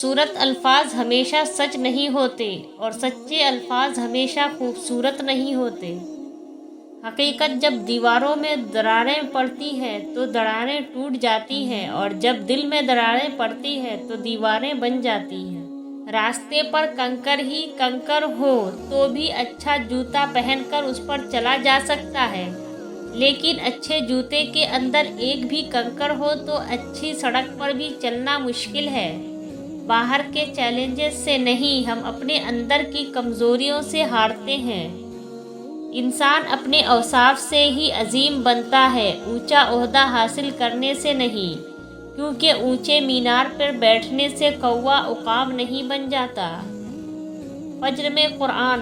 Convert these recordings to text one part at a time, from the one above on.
خوبصورت الفاظ ہمیشہ سچ نہیں ہوتے اور سچے الفاظ ہمیشہ خوبصورت نہیں ہوتے۔ حقیقت جب دیواروں میں دراریں پڑتی ہیں تو دراریں ٹوٹ جاتی ہیں، اور جب دل میں دراریں پڑتی ہیں تو دیواریں بن جاتی ہیں۔ راستے پر کنکر ہی کنکر ہو تو بھی اچھا جوتا پہن کر اس پر چلا جا سکتا ہے، لیکن اچھے جوتے کے اندر ایک بھی کنکر ہو تو اچھی سڑک پر بھی چلنا مشکل ہے۔ باہر کے چیلنجز سے نہیں، ہم اپنے اندر کی کمزوریوں سے ہارتے ہیں۔ انسان اپنے اوصاف سے ہی عظیم بنتا ہے، اونچا عہدہ حاصل کرنے سے نہیں، کیونکہ اونچے مینار پر بیٹھنے سے کوا عقاب نہیں بن جاتا۔ فجر میں قرآن: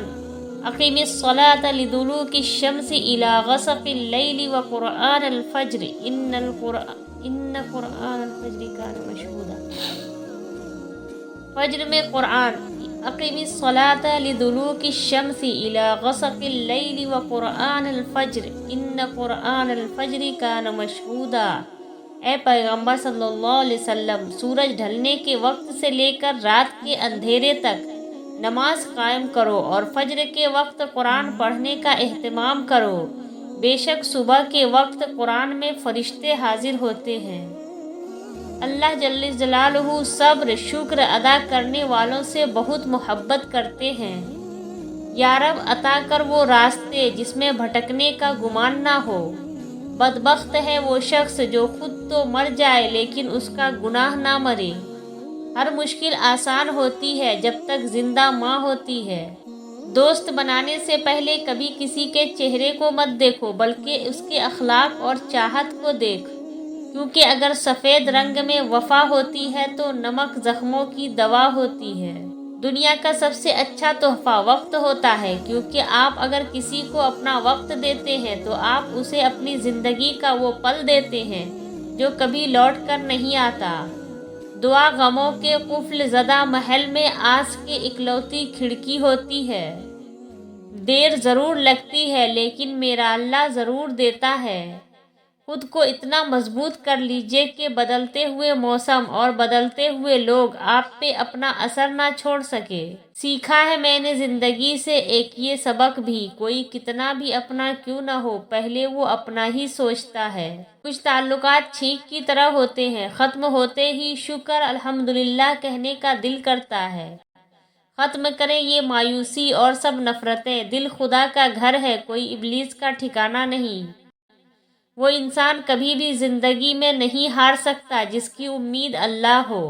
اقیم الصلاۃ لدلوک الشمس الی غسق اللیل وقرآن الفجر ان قرآن الفجر کان مشہودا۔ فجر میں قرآن: اقیم الصلاۃ لدلوک الشمس الی غسق اللیل وقرآن الفجر ان قرآن الفجر کان مشہودا۔ اے پیغمبر صلی اللہ علیہ وسلم، سورج ڈھلنے کے وقت سے لے کر رات کے اندھیرے تک نماز قائم کرو اور فجر کے وقت قرآن پڑھنے کا اہتمام کرو۔ بے شک صبح کے وقت قرآن میں فرشتے حاضر ہوتے ہیں۔ اللہ جل جلالہ صبر شکر ادا کرنے والوں سے بہت محبت کرتے ہیں۔ یا رب عطا کر وہ راستے جس میں بھٹکنے کا گمان نہ ہو۔ بدبخت ہے وہ شخص جو خود تو مر جائے لیکن اس کا گناہ نہ مرے۔ ہر مشکل آسان ہوتی ہے جب تک زندہ ماں ہوتی ہے۔ دوست بنانے سے پہلے کبھی کسی کے چہرے کو مت دیکھو، بلکہ اس کے اخلاق اور چاہت کو دیکھ، کیونکہ اگر سفید رنگ میں وفا ہوتی ہے تو نمک زخموں کی دوا ہوتی ہے۔ دنیا کا سب سے اچھا تحفہ وقت ہوتا ہے، کیونکہ آپ اگر کسی کو اپنا وقت دیتے ہیں تو آپ اسے اپنی زندگی کا وہ پل دیتے ہیں جو کبھی لوٹ کر نہیں آتا۔ دعا غموں کے قفل زدہ محل میں آس کے اکلوتی کھڑکی ہوتی ہے۔ دیر ضرور لگتی ہے لیکن میرا اللہ ضرور دیتا ہے۔ خود کو اتنا مضبوط کر لیجئے کہ بدلتے ہوئے موسم اور بدلتے ہوئے لوگ آپ پہ اپنا اثر نہ چھوڑ سکے۔ سیکھا ہے میں نے زندگی سے ایک یہ سبق بھی، کوئی کتنا بھی اپنا کیوں نہ ہو، پہلے وہ اپنا ہی سوچتا ہے۔ کچھ تعلقات چھینک کی طرح ہوتے ہیں، ختم ہوتے ہی شکر الحمدللہ کہنے کا دل کرتا ہے۔ ختم کریں یہ مایوسی اور سب نفرتیں، دل خدا کا گھر ہے، کوئی ابلیس کا ٹھکانہ نہیں۔ وہ انسان کبھی بھی زندگی میں نہیں ہار سکتا جس کی امید اللہ ہو۔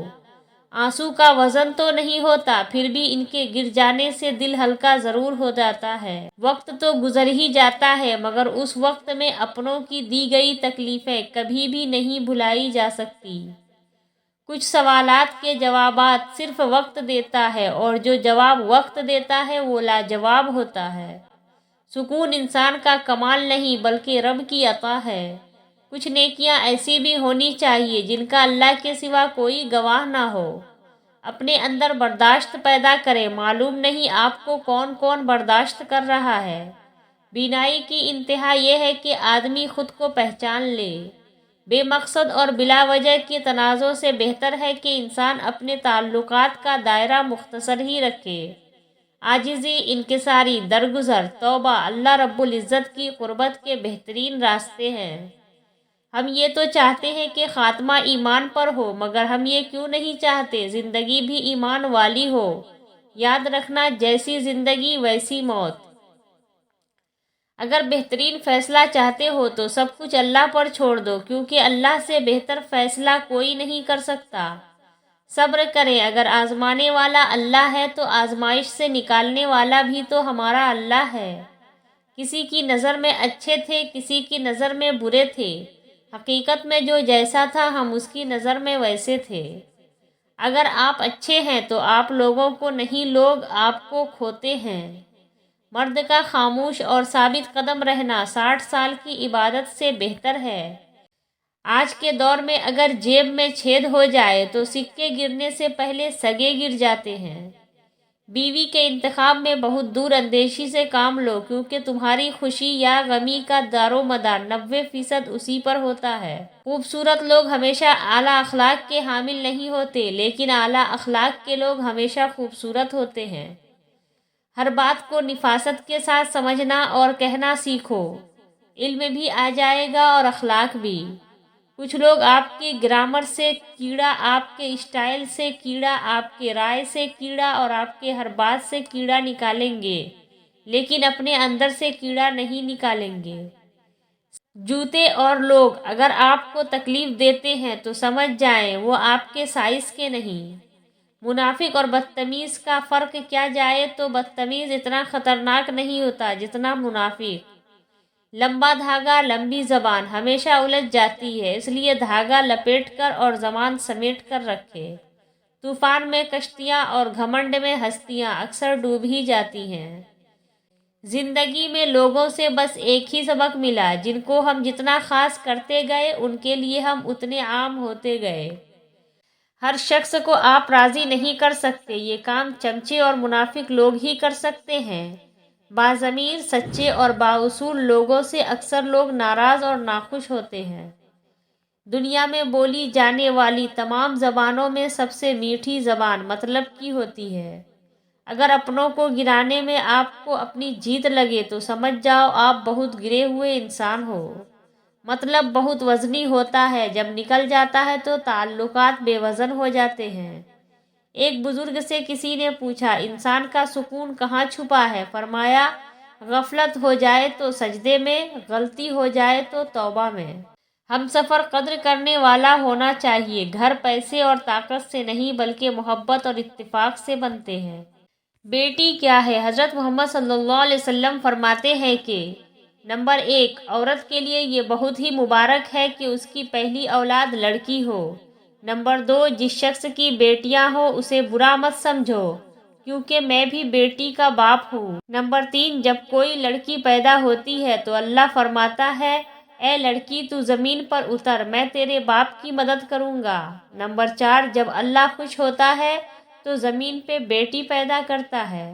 آنسو کا وزن تو نہیں ہوتا، پھر بھی ان کے گر جانے سے دل ہلکا ضرور ہو جاتا ہے۔ وقت تو گزر ہی جاتا ہے، مگر اس وقت میں اپنوں کی دی گئی تکلیفیں کبھی بھی نہیں بھلائی جا سکتی۔ کچھ سوالات کے جوابات صرف وقت دیتا ہے، اور جو جواب وقت دیتا ہے وہ لاجواب ہوتا ہے۔ سکون انسان کا کمال نہیں بلکہ رب کی عطا ہے۔ کچھ نیکیاں ایسی بھی ہونی چاہیے جن کا اللہ کے سوا کوئی گواہ نہ ہو۔ اپنے اندر برداشت پیدا کریں، معلوم نہیں آپ کو کون کون برداشت کر رہا ہے۔ بینائی کی انتہا یہ ہے کہ آدمی خود کو پہچان لے۔ بے مقصد اور بلا وجہ کے تنازع سے بہتر ہے کہ انسان اپنے تعلقات کا دائرہ مختصر ہی رکھے۔ عاجزی، انکساری، درگزر، توبہ اللہ رب العزت کی قربت کے بہترین راستے ہیں۔ ہم یہ تو چاہتے ہیں کہ خاتمہ ایمان پر ہو، مگر ہم یہ کیوں نہیں چاہتے زندگی بھی ایمان والی ہو۔ یاد رکھنا، جیسی زندگی ویسی موت۔ اگر بہترین فیصلہ چاہتے ہو تو سب کچھ اللہ پر چھوڑ دو، کیونکہ اللہ سے بہتر فیصلہ کوئی نہیں کر سکتا۔ صبر کریں، اگر آزمانے والا اللہ ہے تو آزمائش سے نکالنے والا بھی تو ہمارا اللہ ہے۔ کسی کی نظر میں اچھے تھے، کسی کی نظر میں برے تھے، حقیقت میں جو جیسا تھا ہم اس کی نظر میں ویسے تھے۔ اگر آپ اچھے ہیں تو آپ لوگوں کو نہیں، لوگ آپ کو کھوتے ہیں۔ مرد کا خاموش اور ثابت قدم رہنا 60 سال کی عبادت سے بہتر ہے۔ آج کے دور میں اگر جیب میں چھید ہو جائے تو سکے گرنے سے پہلے سگے گر جاتے ہیں۔ بیوی کے انتخاب میں بہت دور اندیشی سے کام لو، کیونکہ تمہاری خوشی یا غمی کا دار و مدار 90% اسی پر ہوتا ہے۔ خوبصورت لوگ ہمیشہ اعلیٰ اخلاق کے حامل نہیں ہوتے، لیکن اعلیٰ اخلاق کے لوگ ہمیشہ خوبصورت ہوتے ہیں۔ ہر بات کو نفاست کے ساتھ سمجھنا اور کہنا سیکھو، علم بھی آ جائے گا اور اخلاق بھی۔ کچھ لوگ آپ کے گرامر سے کیڑا، آپ کے اسٹائل سے کیڑا، آپ کے رائے سے کیڑا اور آپ کے ہر بات سے کیڑا نکالیں گے، لیکن اپنے اندر سے کیڑا نہیں نکالیں گے۔ جوتے اور لوگ اگر آپ کو تکلیف دیتے ہیں تو سمجھ جائیں وہ آپ کے سائز کے نہیں۔ منافق اور بدتمیز کا فرق کیا جائے تو بدتمیز اتنا خطرناک نہیں ہوتا جتنا منافق۔ لمبا دھاگا لمبی زبان ہمیشہ الجھ جاتی ہے، اس لیے دھاگا لپیٹ کر اور زبان سمیٹ کر رکھے۔ طوفان میں کشتیاں اور گھمنڈ میں ہستیاں اکثر ڈوب ہی جاتی ہیں۔ زندگی میں لوگوں سے بس ایک ہی سبق ملا، جن کو ہم جتنا خاص کرتے گئے ان کے لیے ہم اتنے عام ہوتے گئے۔ ہر شخص کو آپ راضی نہیں کر سکتے، یہ کام چمچے اور منافق لوگ ہی کر سکتے ہیں۔ باضمیر، سچے اور بااصول لوگوں سے اکثر لوگ ناراض اور ناخوش ہوتے ہیں۔ دنیا میں بولی جانے والی تمام زبانوں میں سب سے میٹھی زبان مطلب کی ہوتی ہے۔ اگر اپنوں کو گرانے میں آپ کو اپنی جیت لگے تو سمجھ جاؤ آپ بہت گرے ہوئے انسان ہو۔ مطلب بہت وزنی ہوتا ہے، جب نکل جاتا ہے تو تعلقات بے وزن ہو جاتے ہیں۔ ایک بزرگ سے کسی نے پوچھا، انسان کا سکون کہاں چھپا ہے؟ فرمایا، غفلت ہو جائے تو سجدے میں، غلطی ہو جائے تو توبہ میں۔ ہم سفر قدر کرنے والا ہونا چاہیے۔ گھر پیسے اور طاقت سے نہیں بلکہ محبت اور اتفاق سے بنتے ہیں۔ بیٹی کیا ہے؟ حضرت محمد صلی اللہ علیہ وسلم فرماتے ہیں کہ نمبر 1، عورت کے لیے یہ بہت ہی مبارک ہے کہ اس کی پہلی اولاد لڑکی ہو۔ نمبر 2، جس شخص کی بیٹیاں ہوں اسے برا مت سمجھو، کیونکہ میں بھی بیٹی کا باپ ہوں۔ نمبر 3، جب کوئی لڑکی پیدا ہوتی ہے تو اللہ فرماتا ہے، اے لڑکی تو زمین پر اتر، میں تیرے باپ کی مدد کروں گا۔ نمبر 4، جب اللہ خوش ہوتا ہے تو زمین پہ بیٹی پیدا کرتا ہے۔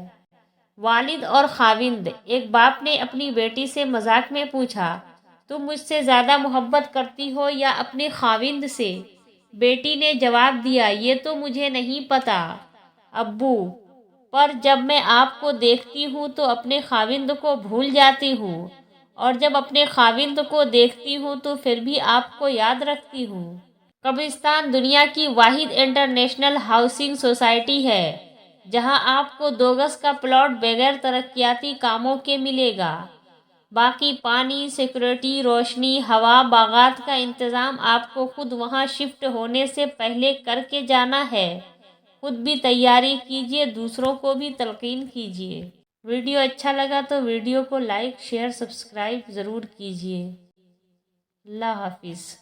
والد اور خاوند۔ ایک باپ نے اپنی بیٹی سے مذاق میں پوچھا، تم مجھ سے زیادہ محبت کرتی ہو یا اپنے خاوند سے؟ بیٹی نے جواب دیا، یہ تو مجھے نہیں پتا ابو، پر جب میں آپ کو دیکھتی ہوں تو اپنے خاوند کو بھول جاتی ہوں، اور جب اپنے خاوند کو دیکھتی ہوں تو پھر بھی آپ کو یاد رکھتی ہوں۔ قبرستان دنیا کی واحد انٹرنیشنل ہاؤسنگ سوسائٹی ہے جہاں آپ کو 2 گز کا پلاٹ بغیر ترقیاتی کاموں کے ملے گا۔ باقی پانی، سیکورٹی، روشنی، ہوا، باغات کا انتظام آپ کو خود وہاں شفٹ ہونے سے پہلے کر کے جانا ہے۔ خود بھی تیاری کیجیے، دوسروں کو بھی تلقین کیجیے۔ ویڈیو اچھا لگا تو ویڈیو کو لائک، شیئر، سبسکرائب ضرور کیجیے۔ اللہ حافظ۔